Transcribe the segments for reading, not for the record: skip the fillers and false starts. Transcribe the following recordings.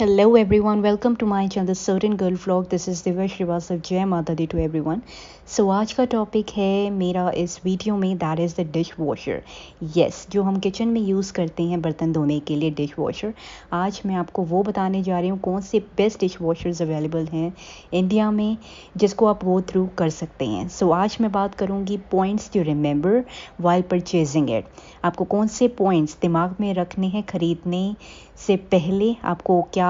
Hello everyone, welcome to my channel Certain Girl Vlog. This is Divya Srivastava. जय माता दी to everyone. सो आज का topic है मेरा इस वीडियो में, that is the dish washer. Yes, जो हम किचन में यूज़ करते हैं बर्तन धोने के लिए, डिश वॉशर. आज मैं आपको वो बताने जा रही हूँ कौन से बेस्ट डिश वॉशर्स अवेलेबल हैं इंडिया में जिसको आप वो थ्रू कर सकते हैं. सो आज मैं बात करूँगी points to remember while purchasing it. आपको कौन से पॉइंट्स दिमाग में रखने हैं खरीदने से पहले, आपको क्या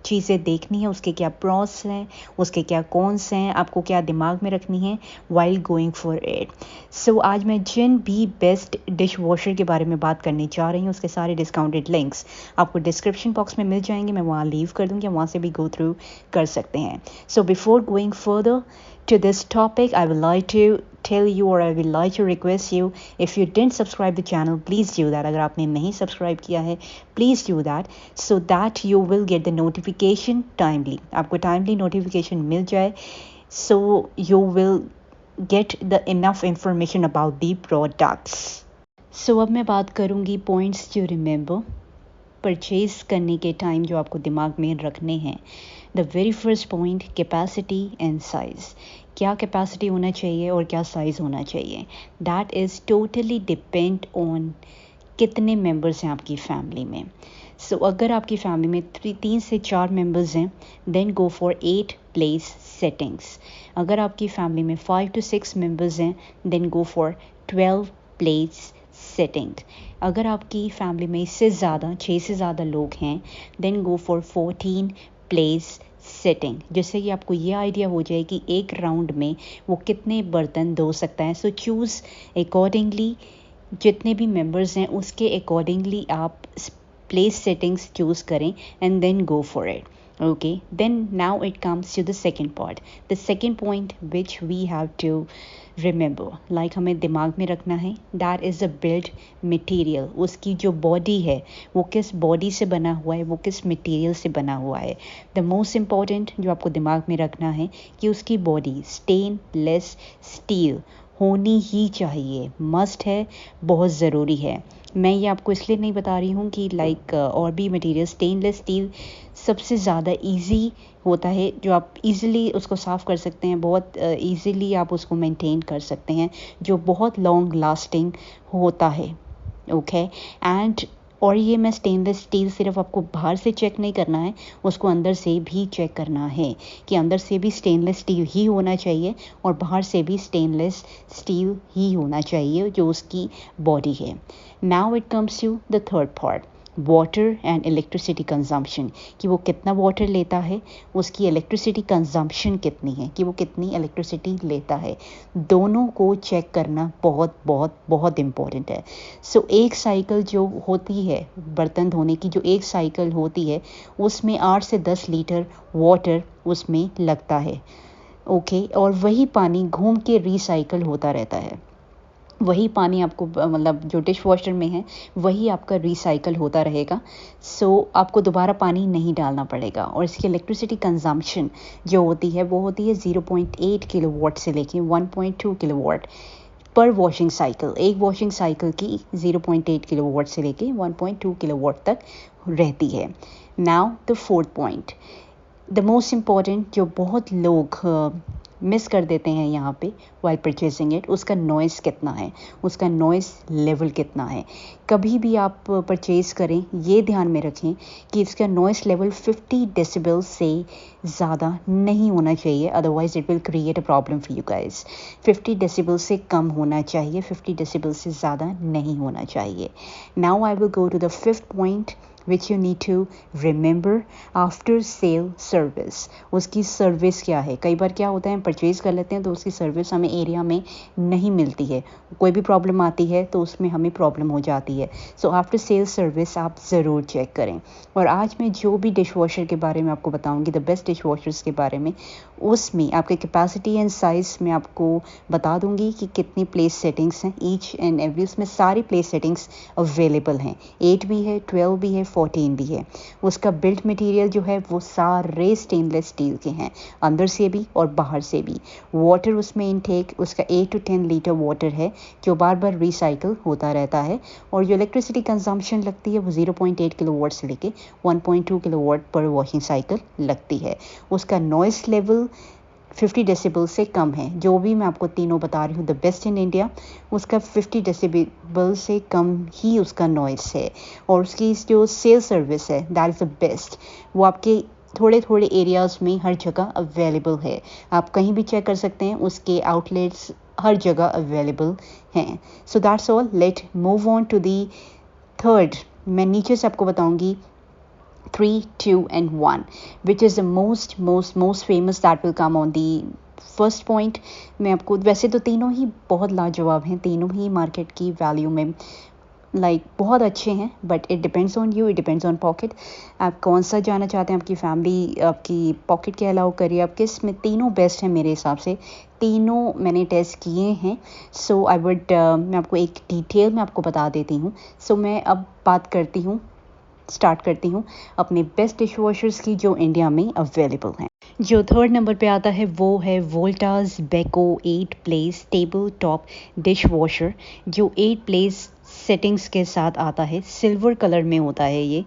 चीज़ें देखनी है, उसके क्या प्रॉस हैं, उसके क्या कॉन्स हैं, आपको क्या दिमाग में रखनी है वाइल गोइंग फॉर इट. सो आज मैं जिन भी बेस्ट डिश वॉशर के बारे में बात करने जा रही हूँ उसके सारे डिस्काउंटेड लिंक्स आपको डिस्क्रिप्शन बॉक्स में मिल जाएंगे. मैं वहाँ लीव कर दूँगी, वहाँ से भी गो थ्रू कर सकते हैं. So before going further to this topic, I would like to tell you, or I would like to request you, if you didn't subscribe the channel, please do that. अगर आपने नहीं subscribe किया है, please do that so that you will get the notification timely. आपको timely notification मिल जाए, so you will get the enough information about the products. So अब मैं बात करूँगी points to remember परचेज़ करने के टाइम जो आपको दिमाग में रखने हैं. The very first point, capacity and size. क्या कैपेसिटी होना चाहिए और क्या साइज़ होना चाहिए, that is totally depend on कितने मेंबर्स हैं आपकी फैमिली में. सो अगर आपकी फैमिली में 3 से 4 मेंबर्स हैं, then go for 8 place settings. अगर आपकी फैमिली में 5 to 6 मेंबर्स हैं, then go for 12 place setting. अगर आपकी फैमिली में इससे ज़्यादा 6 से ज़्यादा लोग हैं, then go for 14 place setting, जिससे कि आपको ये आइडिया हो जाए कि एक राउंड में वो कितने बर्तन धो सकता है. सो चूज़ अकॉर्डिंगली, जितने भी मेंबर्स हैं उसके अकॉर्डिंगली आप प्लेस सेटिंग्स चूज़ करें and then go for it. Okay, then now it comes to the second part, the second point which we have to remember, like हमें दिमाग में रखना है, that is the build material. उसकी जो body है वो किस बॉडी से बना हुआ है, वो किस मटेरियल से बना हुआ है. द मोस्ट इम्पॉर्टेंट जो आपको दिमाग में रखना है कि उसकी बॉडी स्टेनलेस स्टील होनी ही चाहिए, मस्ट है, बहुत ज़रूरी है. मैं ये आपको इसलिए नहीं बता रही हूँ कि और भी मटेरियल, स्टेनलेस स्टील सबसे ज़्यादा इजी होता है, जो आप इजीली उसको साफ़ कर सकते हैं, बहुत इजीली आप उसको मेंटेन कर सकते हैं, जो बहुत लॉन्ग लास्टिंग होता है. ओके एंड और ये मैं स्टेनलेस स्टील सिर्फ आपको बाहर से चेक नहीं करना है, उसको अंदर से भी चेक करना है कि अंदर से भी स्टेनलेस स्टील ही होना चाहिए और बाहर से भी स्टेनलेस स्टील ही होना चाहिए जो उसकी बॉडी है. Now it comes to the third part, water and electricity consumption, कि वो कितना वाटर लेता है, उसकी इलेक्ट्रिसिटी कंजम्पशन कितनी है, कि वो कितनी इलेक्ट्रिसिटी लेता है. दोनों को चेक करना बहुत बहुत बहुत इम्पोर्टेंट है. सो एक साइकिल जो होती है बर्तन धोने की, जो एक साइकिल होती है उसमें 8 से 10 लीटर वाटर उसमें लगता है. ओके और वही पानी घूम के रिसाइकल होता रहता है. वही पानी आपको मतलब जो डिश वॉशर में है वही आपका रिसाइकल होता रहेगा. सो आपको दोबारा पानी नहीं डालना पड़ेगा. और इसकी इलेक्ट्रिसिटी कंजम्पशन जो होती है वो होती है 0.8 किलोवाट से लेके 1.2 किलोवाट पर वॉशिंग साइकिल. एक वॉशिंग साइकिल की 0.8 किलोवाट से लेके 1.2 किलोवाट तक रहती है. Now the fourth point, the most important, जो बहुत लोग मिस कर देते हैं यहाँ पे वाइल परचेजिंग इट, उसका नॉइज़ कितना है, उसका नॉइज़ लेवल कितना है. कभी भी आप परचेज़ करें ये ध्यान में रखें कि इसका नॉइज़ लेवल 50 डेसिबल से ज़्यादा नहीं होना चाहिए, otherwise it will create a problem for you guys. 50 decibel से कम होना चाहिए, 50 डेसिबल से ज़्यादा नहीं होना चाहिए. Now I will go to the fifth point which you need to remember, after sale service. उसकी सर्विस क्या है. कई बार क्या होता है, हम परचेज़ कर लेते हैं तो उसकी सर्विस हमें एरिया में नहीं मिलती है, कोई भी प्रॉब्लम आती है तो उसमें हमें प्रॉब्लम हो जाती है. सो आफ्टर सेल सर्विस आप ज़रूर चेक करें. और आज मैं जो भी डिश वॉशर के बारे में आपको बताऊंगी, द बेस्ट डिश वॉशर्स के बारे में, उसमें आपके कैपेसिटी एंड साइज़ में आपको बता दूंगी कि कितनी प्लेस सेटिंग्स हैं ईच एंड एवरी. उसमें सारी प्लेस सेटिंग्स अवेलेबल हैं. 8 भी है, 12 भी है, 14 भी है। उसका बिल्ट मटेरियल जो है वो सारे स्टेनलेस स्टील के हैं, अंदर से भी और बाहर से भी। वाटर उसमें इनटेक उसका 8 to 10 लीटर वाटर है जो बार बार रिसाइकिल होता रहता है। और जो इलेक्ट्रिसिटी कंजम्पशन लगती है वो 0.8 किलोवाट से लेके 1.2 किलोवाट पर वॉशिंग साइकिल लगती है। उसका नॉइस लेवल 50 डेसिबल से कम है। जो भी मैं आपको तीनों बता रही हूँ द बेस्ट इन इंडिया, उसका 50 डेसिबल से कम ही उसका नॉइस है। और उसकी जो सेल सर्विस है दैट इज़ द बेस्ट। वो आपके थोड़े थोड़े एरियाज़ में हर जगह अवेलेबल है, आप कहीं भी चेक कर सकते हैं, उसके आउटलेट्स हर जगह अवेलेबल हैं। So that's all, let move on to the third. मैं नीचे से आपको बताऊंगी 3, 2 and 1 which is the most famous that will come on the first point. मैं आपको, वैसे तो तीनों ही बहुत लाजवाब हैं, तीनों ही मार्केट की वैल्यू में बहुत अच्छे हैं, but it depends on you, it depends on pocket. आप कौन सा जाना चाहते हैं, आपकी फैमिली आपकी पॉकेट के अलाउ करिए, आप किस में। तीनों बेस्ट हैं मेरे हिसाब से, तीनों मैंने टेस्ट किए हैं। सो आई वुड मैं आपको एक डिटेल में आपको बता देती हूँ। सो मैं अब स्टार्ट करती हूँ अपने बेस्ट डिश वॉशर्स की जो इंडिया में अवेलेबल हैं। जो थर्ड नंबर पे आता है वो है Voltas Beko 8 place table top dish washer, जो 8 प्लेस सेटिंग्स के साथ आता है। सिल्वर कलर में होता है ये।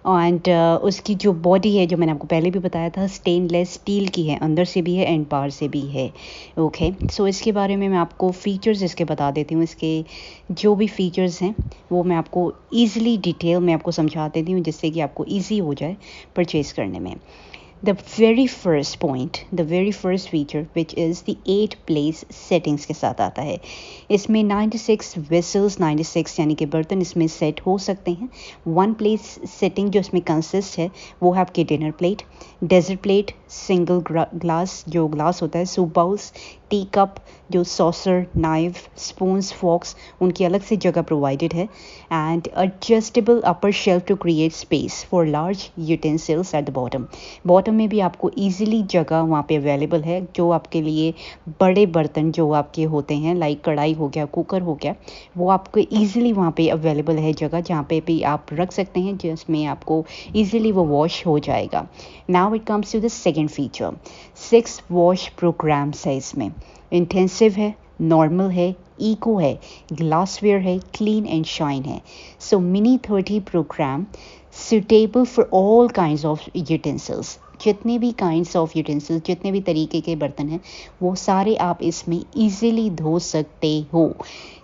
एंड उसकी जो बॉडी है, जो मैंने आपको पहले भी बताया था, स्टेनलेस स्टील की है, अंदर से भी है एंड बाहर से भी है। ओके, सो इसके बारे में मैं आपको फ़ीचर्स इसके बता देती हूँ। इसके जो भी फ़ीचर्स हैं वो मैं आपको ईज़िली डिटेल में आपको समझा देती हूँ, जिससे कि आपको ईजी हो जाए परचेज़ करने में। The very first point, the very first feature which is the 8 place settings के साथ आता है। इसमें 96 vessels, 96 यानी कि बर्तन इसमें सेट हो सकते हैं। 1 place setting जो इसमें कंसिस्ट है वो है आपकी dinner plate, dessert plate, single glass जो ग्लास होता है, सूप बाउल्स, टी कप, जो सॉसर, नाइफ, स्पून्स, फॉक्स, उनकी अलग से जगह प्रोवाइडेड है। And adjustable upper shelf to create space for large utensils at the bottom में भी आपको इजीली जगह वहाँ पे अवेलेबल है, जो आपके लिए बड़े बर्तन जो आपके होते हैं लाइक कढ़ाई हो गया, कुकर हो गया, वो आपको इजीली वहाँ पे अवेलेबल है जगह, जहाँ पे भी आप रख सकते हैं, जिसमें आपको इजीली वो वॉश हो जाएगा। Now it comes to the second feature. 6 wash programs है इसमें। इंटेंसिव है, नॉर्मल है, इको है, ग्लासवेयर है, क्लीन एंड शाइन है। So mini 30 program suitable for all kinds of utensils। जितने भी काइंड्स ऑफ यूटेंसिल्स, जितने भी तरीके के बर्तन हैं, वो सारे आप इसमें इजीली धो सकते हो,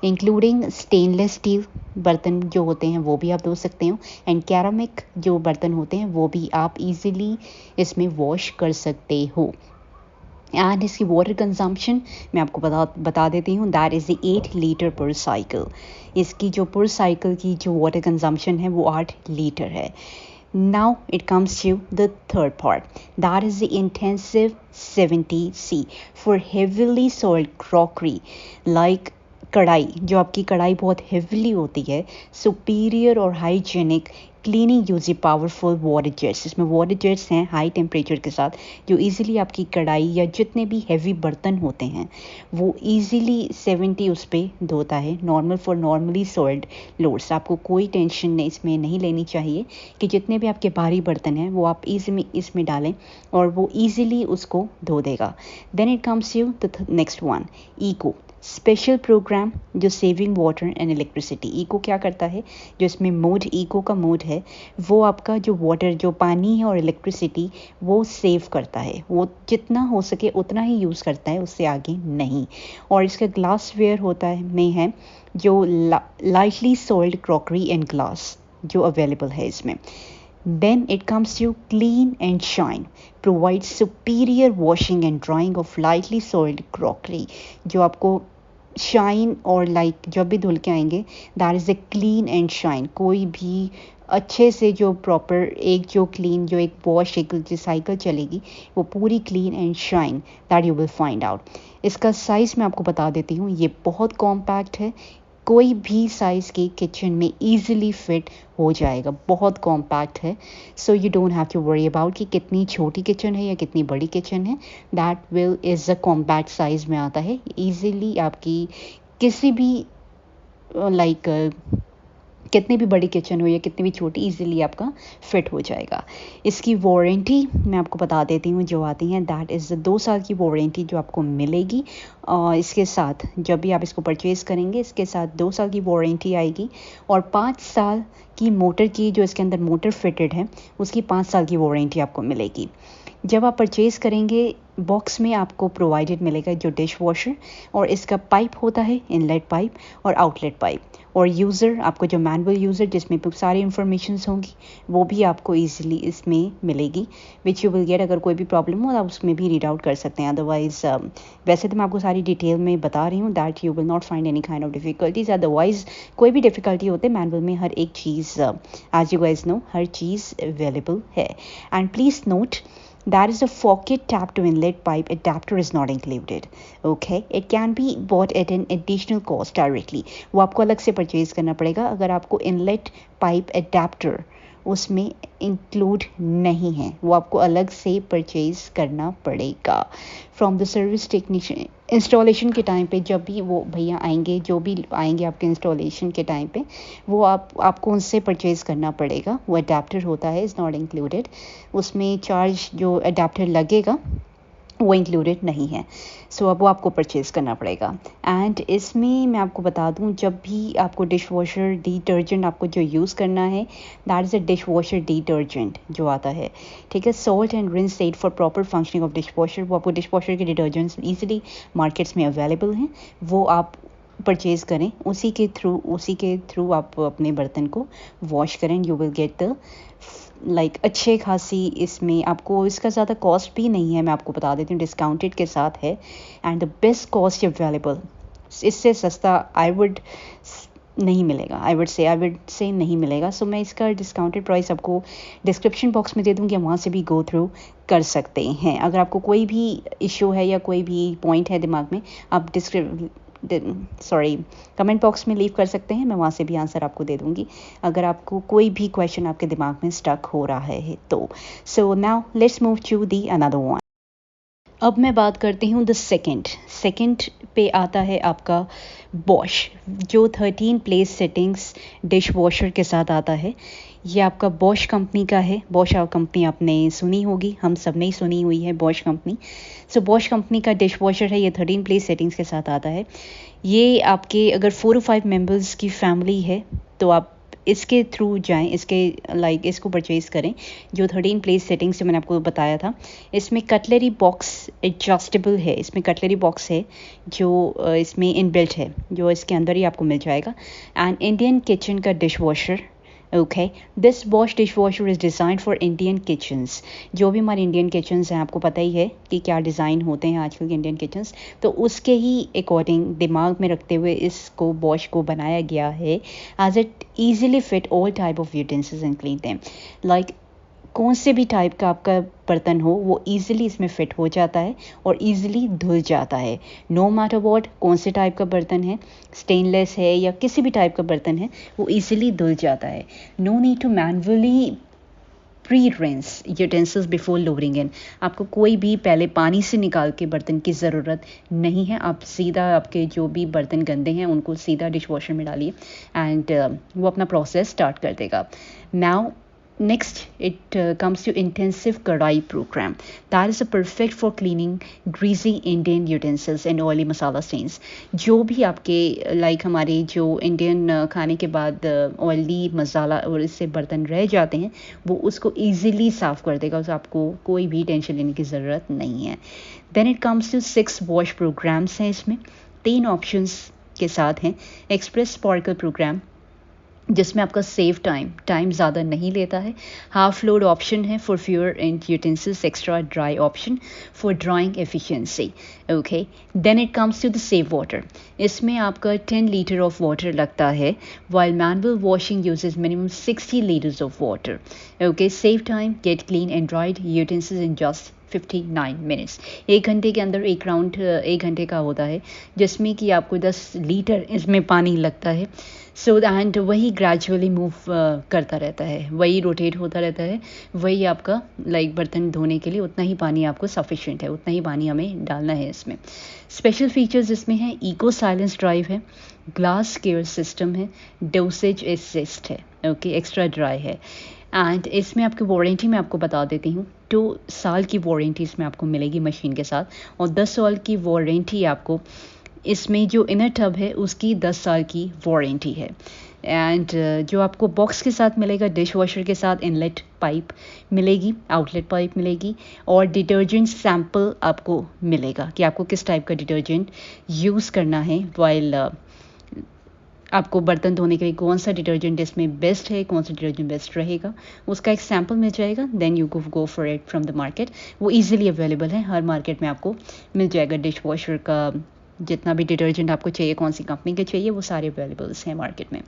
इंक्लूडिंग स्टेनलेस स्टील बर्तन जो होते हैं वो भी आप धो सकते हो, एंड कैरामिक जो बर्तन होते हैं वो भी आप इजीली इसमें वॉश कर सकते हो। एंड इसकी वाटर कंजम्पशन मैं आपको बता देती हूँ, दैट इज़ द 8 लीटर पर साइकिल। इसकी जो पर साइकिल की जो वाटर कंजम्पशन है वो 8 लीटर है। Now it comes to the third part, that is the intensive 70C for heavily soiled crockery like कढ़ाई। जो आपकी कढ़ाई बहुत हेवली होती है, सुपीरियर और hygienic cleaning use powerful water jets. इसमें वाटर जेट्स हैं हाई टेम्परेचर के साथ, जो इजीली आपकी कढ़ाई या जितने भी हैवी बर्तन होते हैं वो इजीली 70 उस पर धोता है। Normal for normally soiled loads. आपको कोई टेंशन इसमें नहीं लेनी चाहिए कि जितने भी आपके भारी बर्तन हैं वो आप इसमें डालें और वो ईजिली उसको धो देगा। Then it comes you the next one, eco special program जो saving water and electricity. Eco क्या करता है, जो इसमें मोड इको का मोड है वो आपका जो वाटर, जो पानी है और इलेक्ट्रिसिटी वो सेव करता है, वो जितना हो सके उतना ही यूज़ करता है, उससे आगे नहीं। और इसका ग्लासवेयर होता है में है जो lightly soiled crockery and glass जो अवेलेबल है इसमें। Then it comes to clean and shine, provides superior washing and drying of lightly soiled crockery। जो आपको शाइन और जब भी धुल के आएंगे, that is the clean and shine. कोई भी अच्छे से जो प्रॉपर जो एक वॉश एक जो साइकिल चलेगी वो पूरी clean and shine, that you will find out. इसका साइज़ मैं आपको बता देती हूँ, ये बहुत कॉम्पैक्ट है, कोई भी साइज़ की किचन में इजीली फिट हो जाएगा, बहुत कॉम्पैक्ट है। So you don't have to worry about कि कितनी छोटी किचन है या कितनी बड़ी किचन है, that will is a compact size में आता है। इजीली आपकी किसी भी कितनी भी बड़ी किचन हो या कितनी भी छोटी, इजीली आपका फिट हो जाएगा। इसकी वारंटी मैं आपको बता देती हूँ जो आती है, दैट इज़ 2 साल की वारंटी जो आपको मिलेगी। इसके साथ जब भी आप इसको परचेज़ करेंगे, इसके साथ 2 साल की वारंटी आएगी और 5 साल की मोटर की, जो इसके अंदर मोटर फिटेड है, उसकी 5 साल की वारंटी आपको मिलेगी। जब आप परचेज़ करेंगे, बॉक्स में आपको प्रोवाइडेड मिलेगा जो डिश वॉशर, और इसका पाइप होता है इनलेट पाइप और आउटलेट पाइप, और यूज़र आपको जो मैनुअल यूज़र जिसमें सारी इन्फॉर्मेशंस होंगी वो भी आपको इजीली इसमें मिलेगी, विच यू विल गेट। अगर कोई भी प्रॉब्लम हो आप उसमें भी रीड आउट कर सकते हैं। अदरवाइज़ वैसे तो मैं आपको सारी डिटेल में बता रही हूँ, that you will not find any kind of difficulties. Otherwise कोई भी डिफ़िकल्टी होते मैनुअल में हर एक चीज़, एज यू गाइज नो, हर चीज़ अवेलेबल है। And please note, that is a faucet tap to inlet pipe adapter is not included. Okay, it can be bought at an additional cost directly. वो आपको अलग से परचेज करना पड़ेगा। अगर आपको इनलेट पाइप अडेप्टर उसमें इंक्लूड नहीं है, वो आपको अलग से परचेज करना पड़ेगा। From the service technician, installation के टाइम पे जब भी वो भैया आएंगे, जो भी आएंगे आपके इंस्टॉलेशन के टाइम पे, वो आपको उनसे परचेज़ करना पड़ेगा। वो अडेप्टर होता है, इज़ नॉट इंक्लूडेड। उसमें चार्ज जो अडेप्टर लगेगा वो इंक्लूडेड नहीं है। सो अब वो आपको परचेज़ करना पड़ेगा। एंड इसमें मैं आपको बता दूं, जब भी आपको डिश वॉशर डिटर्जेंट आपको जो यूज़ करना है, that is a dish washer detergent जो आता है, ठीक है। Salt and rinse set for proper functioning of dish washer. वो आपको डिश वॉशर के डिटर्जेंट्स ईजिली मार्केट्स में अवेलेबल हैं, वो आप परचेज़ करें, उसी के थ्रू आप अपने बर्तन को वॉश करें। यू विल गेट द अच्छे खासी, इसमें आपको इसका ज़्यादा कॉस्ट भी नहीं है, मैं आपको बता देती हूँ, डिस्काउंटेड के साथ है। And the best cost available, इससे सस्ता आई वुड नहीं मिलेगा, आई वुड से नहीं मिलेगा। सो मैं इसका डिस्काउंटेड प्राइस आपको डिस्क्रिप्शन बॉक्स में दे दूँगी, वहाँ से भी गो थ्रू कर सकते हैं। अगर आपको कोई भी इशू है या कोई भी पॉइंट है दिमाग में, आप कमेंट बॉक्स में लीव कर सकते हैं, मैं वहाँ से भी आंसर आपको दे दूँगी अगर आपको कोई भी क्वेश्चन आपके दिमाग में स्टक हो रहा है तो। So now let's move to the another one. अब मैं बात करती हूँ द सेकंड पे आता है आपका बॉश, जो 13 प्लेस सेटिंग्स डिश वॉशर के साथ आता है। ये आपका बॉश कंपनी का है। बॉश कंपनी आपने सुनी होगी, हम सब ने ही सुनी हुई है बॉश कंपनी। सो बॉश कंपनी का डिश वॉशर है, ये 13 प्लेस सेटिंग्स के साथ आता है। ये आपके अगर 4 to 5 मेम्बर्स की फैमिली है तो आप इसके थ्रू जाएं, इसको परचेज़ करें, जो 13 प्लेस सेटिंग्स जो मैंने आपको बताया था। इसमें कटलरी बॉक्स एडजस्टेबल है, इसमें कटलरी बॉक्स है जो इसमें इनबिल्ट है, जो इसके अंदर ही आपको मिल जाएगा। एंड इंडियन किचन का dish washer, okay, this Bosch dish washer is design for Indian kitchens. जो भी हमारे इंडियन किचन्स हैं, आपको पता ही है कि क्या डिज़ाइन होते हैं आजकल के इंडियन किचन्स, तो उसके ही अकॉर्डिंग दिमाग में रखते हुए इसको बॉश को बनाया गया है, as it easily fit all type of utensils and clean them. Like कौन से भी टाइप का आपका बर्तन हो, वो ईजिली इसमें फ़िट हो जाता है और ईजिली धुल जाता है। नो मैटर व्हाट, कौन से टाइप का बर्तन है, स्टेनलेस है या किसी भी टाइप का बर्तन है, वो ईजिली धुल जाता है। No need to manually pre rinse utensils before loading in. आपको कोई भी पहले पानी से निकाल के बर्तन की ज़रूरत नहीं है। आप सीधा आपके जो भी बर्तन गंदे हैं उनको सीधा डिश वॉशर में डालिए एंड वो अपना प्रोसेस स्टार्ट कर देगा। Now next it comes to intensive kadai program, that is a perfect for cleaning greasy Indian utensils and oily masala stains। जो भी आपके हमारे जो इंडियन खाने के बाद ऑयली मसाला और इससे बर्तन रह जाते हैं, वो उसको ईजिली साफ़ कर देगा, उस आपको कोई भी टेंशन लेने की ज़रूरत नहीं है। Then it comes to 6 wash programs हैं, इसमें 3 ऑप्शंस के साथ हैं। एक्सप्रेस स्पार्कल प्रोग्राम, जिसमें आपका सेव टाइम ज़्यादा नहीं लेता है। हाफ लोड ऑप्शन है for fewer and utensils, extra dry option for drying efficiency. Okay, then it comes to the save water. इसमें आपका 10 लीटर ऑफ वाटर लगता है, while manual washing uses minimum 60 litres of water. Okay, save time, get clean and dried utensils in just 59 minutes. 1 घंटे के अंदर एक round 1 घंटे का होता है, जिसमें कि आपको 10 लीटर इसमें पानी लगता है। सो एंड वही ग्रेजुअली मूव करता रहता है, वही रोटेट होता रहता है, वही आपका लाइक बर्तन धोने के लिए उतना ही पानी आपको सफिशिएंट है, उतना ही पानी हमें डालना है इसमें। स्पेशल फीचर्स इसमें है, इको साइलेंस ड्राइव है, ग्लास केयर सिस्टम है, डोसेज असिस्ट है, ओके, एक्स्ट्रा ड्राई है। एंड इसमें आपकी वारंटी मैं आपको बता देती हूँ, 2 साल की वारंटी इसमें आपको मिलेगी मशीन के साथ, और 10 साल की वारंटी आपको इसमें जो इनर टब है उसकी 10 साल की वारंटी है। एंड जो आपको बॉक्स के साथ मिलेगा, डिश वॉशर के साथ इनलेट पाइप मिलेगी, आउटलेट पाइप मिलेगी, और डिटर्जेंट सैम्पल आपको मिलेगा कि आपको किस टाइप का डिटर्जेंट यूज़ करना है वाइल आपको बर्तन धोने के लिए कौन सा डिटर्जेंट इसमें बेस्ट है, कौन सा डिटर्जेंट बेस्ट रहेगा, उसका एक सैम्पल मिल जाएगा। Then you go for it from the market. वो इजीली अवेलेबल है, हर मार्केट में आपको मिल जाएगा। डिश वॉशर का जितना भी डिटर्जेंट आपको चाहिए, कौन सी कंपनी के चाहिए, वो सारे अवेलेबल्स हैं मार्केट में।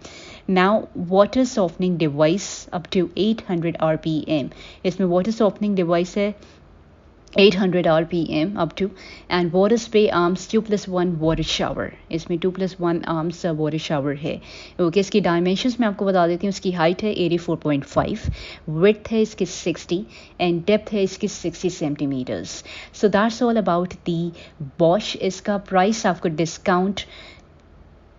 Now water softening device up to 800 RPM, इसमें वाटर सॉफ्टनिंग डिवाइस है 800 RPM up to, and water spray arms 2+1 water shower, इसमें 2+1 arms water shower है। ओके, इसकी डायमेंशंस मैं आपको बता देती हूँ। इसकी हाइट है 84.5, विड्थ है इसकी 60, एंड डेप्थ है इसकी 60 centimetres. So that's all about the Bosch. इसका प्राइस आपको डिस्काउंट,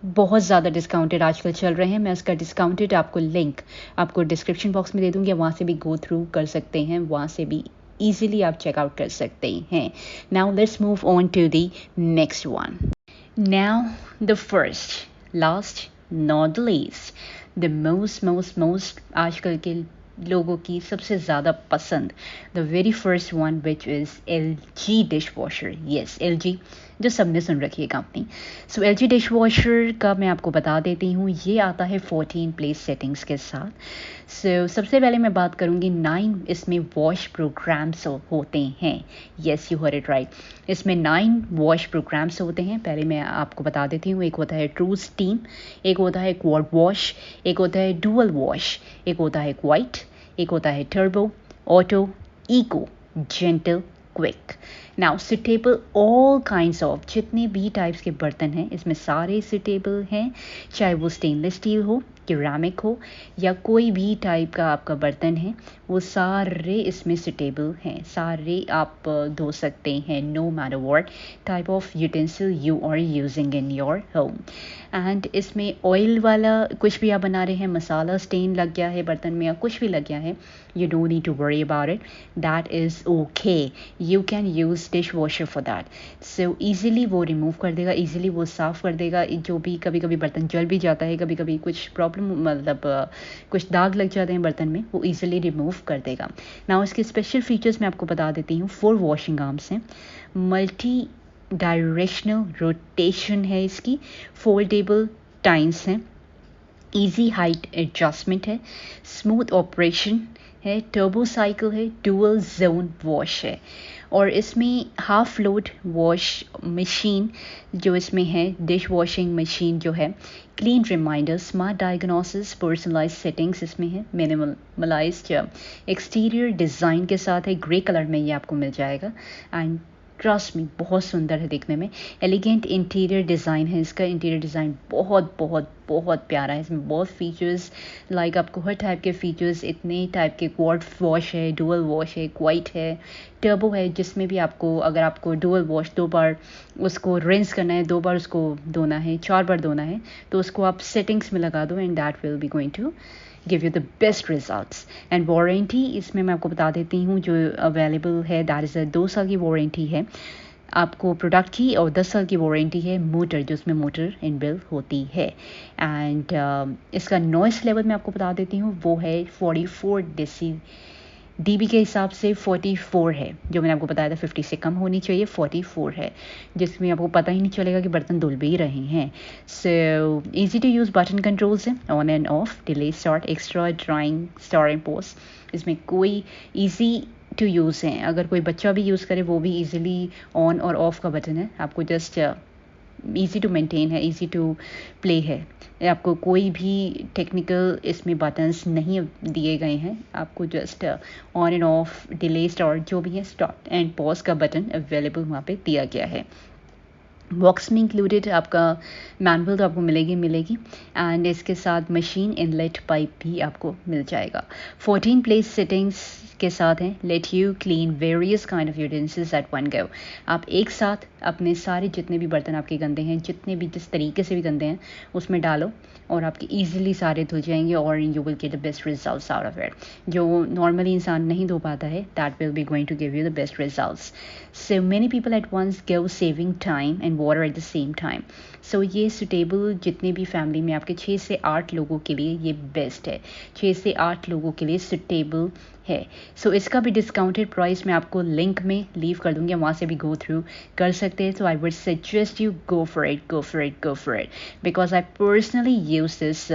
बहुत ज़्यादा डिस्काउंटेड आजकल चल रहे हैं। मैं इसका डिस्काउंटेड आपको लिंक आपको डिस्क्रिप्शन बॉक्स में दे दूँगी, वहाँ से भी गो थ्रू कर सकते हैं, वहाँ से भी easily आप चेकआउट कर सकते हैं। Now let's move on to the next one. Now the first, last, not the least, the most आजकल के लोगों की सबसे ज़्यादा पसंद, the very first one which is LG dishwasher. Yes, LG जो सबने सुन रखी है कंपनी। सो LG डिशवॉशर का मैं आपको बता देती हूँ, ये आता है 14 प्लेस सेटिंग्स के साथ। सो सबसे पहले मैं बात करूँगी 9 इसमें वॉश प्रोग्राम्स होते हैं। Yes, you heard it right, इसमें 9 वॉश प्रोग्राम्स होते हैं। पहले मैं आपको बता देती हूँ, एक होता है ट्रू स्टीम, एक होता है क्वाड वॉश, एक होता है डुअल वॉश, एक होता है क्वाइट, एक होता है turbo, auto, eco, gentle, quick. Now suitable all kinds of, जितने भी टाइप्स के बर्तन हैं इसमें सारे सुटेबल हैं, चाहे वो स्टेनलेस स्टील हो, केरामिक हो, या कोई भी टाइप का आपका बर्तन है, वो सारे इसमें सुटेबल हैं, सारे आप धो सकते हैं, no matter what type of utensil you are using in your home. And इसमें ऑयल वाला कुछ भी आप बना रहे हैं, मसाला स्टेन लग गया है बर्तन में या कुछ भी लग गया है, you don't need to worry about it, that is okay, you can use dishwasher for that. So easily वो remove कर देगा, easily वो साफ़ कर देगा। जो भी कभी कभी बर्तन जल भी जाता है, कभी कभी कुछ प्रॉब्लम मतलब कुछ दाग लग जाते हैं बर्तन में, वो easily remove कर देगा। Now इसके स्पेशल फीचर्स मैं आपको बता देती हूँ। 4 वॉशिंग आर्म्स हैं, मल्टी डायरेक्शनल रोटेशन है इसकी, फोल्डेबल टाइम्स हैं, ईजी हाइट एडजस्टमेंट है, स्मूथ ऑपरेशन है, टर्बो साइकिल है, डुअल जोन वॉश है, और इसमें हाफ लोड वॉश मशीन जो इसमें है, डिश वॉशिंग मशीन जो है, clean reminder, smart diagnosis, personalize settings इसमें है, मिनिमलाइज्ड एक्सटीरियर डिज़ाइन के साथ है, ग्रे कलर में ये आपको मिल जाएगा। एंड ट्रस्ट मी, बहुत सुंदर है दिखने में, एलिगेंट इंटीरियर डिज़ाइन है इसका, इंटीरियर डिज़ाइन बहुत बहुत बहुत प्यारा है। इसमें बहुत फीचर्स, लाइक आपको हर टाइप के फीचर्स, इतने टाइप के, क्वाड वॉश है, डुअल वॉश है, क्वाइट है, टर्बो है, जिसमें भी आपको, अगर आपको डुअल वॉश 2 बार उसको रिंस करना है, 2 बार उसको धोना है, 4 बार धोना है, तो उसको आप सेटिंग्स में लगा दो, and that will be going to give you the best results. And warranty इसमें मैं आपको बता देती हूँ जो अवेलेबल है, दैट इज़ 2 साल की वारंटी है आपको प्रोडक्ट की, और 10 साल की वारंटी है मोटर, जो उसमें मोटर इनबिल्ट होती है। एंड इसका नॉइस लेवल मैं आपको बता देती हूँ, वो है 44 dB के हिसाब से 44 है, जो मैंने आपको बताया था 50 से कम होनी चाहिए, 44 है, जिसमें आपको पता ही नहीं चलेगा कि बर्तन धुल भी रहे हैं। So easy to use button controls हैं, on and off, delay start, extra drying, star and post, इसमें कोई ईजी टू यूज़ हैं। अगर कोई बच्चा भी यूज़ करे वो भी ईजिली ऑन और ऑफ का बटन है, आपको जस्ट ईजी टू मेंटेन है, ईजी टू प्ले है, आपको कोई भी टेक्निकल इसमें बटन्स नहीं दिए गए हैं, आपको just on and off, delay start, जो भी है, स्टार्ट एंड पॉज का बटन अवेलेबल वहाँ पे दिया गया है। बॉक्स में इंक्लूडेड आपका मैनुअल तो आपको मिलेगी एंड इसके साथ मशीन इनलेट पाइप भी आपको मिल जाएगा। 14 प्लेस सेटिंग्स के साथ हैं। Let you clean various kind of utensils at one go. आप एक साथ अपने सारे जितने भी बर्तन आपके गंदे हैं, जितने भी जिस तरीके से भी गंदे हैं, उसमें डालो और आपके ईजिली सारे धुल जाएंगे और you will get the best results out of it. जो नॉर्मली इंसान नहीं धो पाता है, that will be going to give you the best results. So many people at once go saving time and water at the same time. So ये suitable जितने भी family में आपके 6 से 8 लोगों के लिए ये बेस्ट है। 6 से 8 लोगों के लिए सुटेबल है। सो इसका भी डिस्काउंटेड प्राइस मैं आपको लिंक में लीव कर दूंगी, वहाँ से भी गो थ्रू कर सकते हैं। So I would suggest you go for it because I personally use this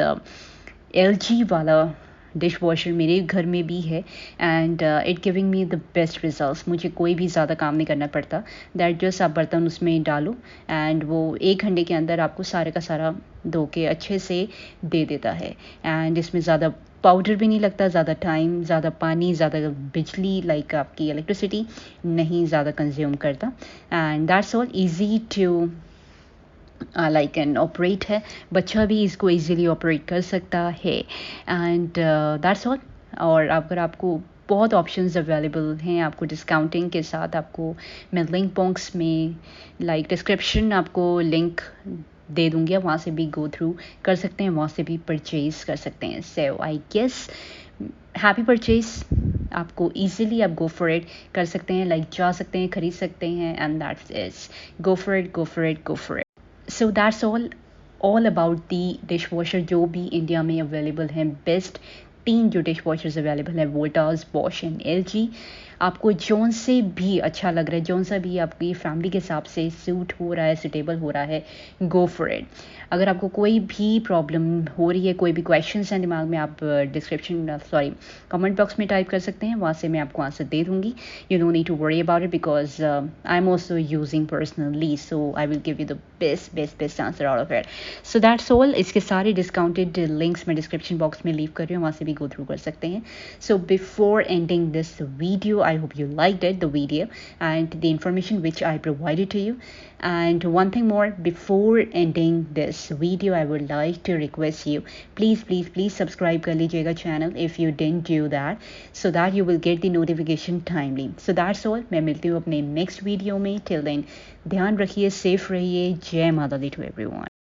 LG वाला डिश वॉशर मेरे घर में भी है and it giving me the best results. मुझे कोई भी ज़्यादा काम नहीं करना पड़ता। दैट जस्ट आप बर्तन उसमें डालो एंड वो 1 घंटे के अंदर आपको सारे का सारा धो के अच्छे से दे देता है। एंड इसमें ज़्यादा पाउडर भी नहीं लगता, ज़्यादा टाइम, ज़्यादा पानी, ज़्यादा बिजली लाइक आपकी इलेक्ट्रिसिटी नहीं ज़्यादा कंज्यूम करता। And that's all easy to like an operate है। बच्चा भी इसको इजीली ऑपरेट कर सकता है एंड दैट्स ऑल। और अगर आपको बहुत ऑप्शंस अवेलेबल हैं आपको डिस्काउंटिंग के साथ, आपको मैं लिंक बॉक्स में लाइक डिस्क्रिप्शन आपको लिंक दे दूंगी, आप वहाँ से भी गो थ्रू कर सकते हैं, वहाँ से भी परचेज कर सकते हैं। So I guess happy purchase. आपको इजीली आप गो फॉर इट कर सकते हैं, लाइक जा सकते हैं, खरीद सकते हैं and that's is go for it. So that's all about the dish washer जो भी इंडिया में अवेलेबल हैं। बेस्ट 3 जो डिश वॉशर्स अवेलेबल हैं, वोल्टास, बॉश एंड LG। आपको जौन से भी अच्छा लग रहा है, जौन सा भी आपकी फैमिली के हिसाब से सूट हो रहा है, सुटेबल हो रहा है, गो फॉर इट। अगर आपको कोई भी प्रॉब्लम हो रही है, कोई भी क्वेश्चंस हैं दिमाग में, आप कमेंट बॉक्स में टाइप कर सकते हैं, वहाँ से मैं आपको आंसर दे दूँगी। You don't need to worry about it because I am also using personally, so I will give you the best answer out of it. So that's all. इसके सारे डिस्काउंटेड लिंक्स मैं डिस्क्रिप्शन बॉक्स में leave कर रही हूँ, वहाँ से भी गो थ्रू कर सकते हैं। So before ending this video, I hope you liked it, the video and the information which I provided to you. And one thing more, before ending this video, I would like to request you, please subscribe कर लीजिएगा channel if you didn't do that, so that you will get the notification timely. So that's all. मैं मिलती हूँ अपने next video में. Till then, ध्यान रखिए, safe रहिए. जय माता दी to everyone.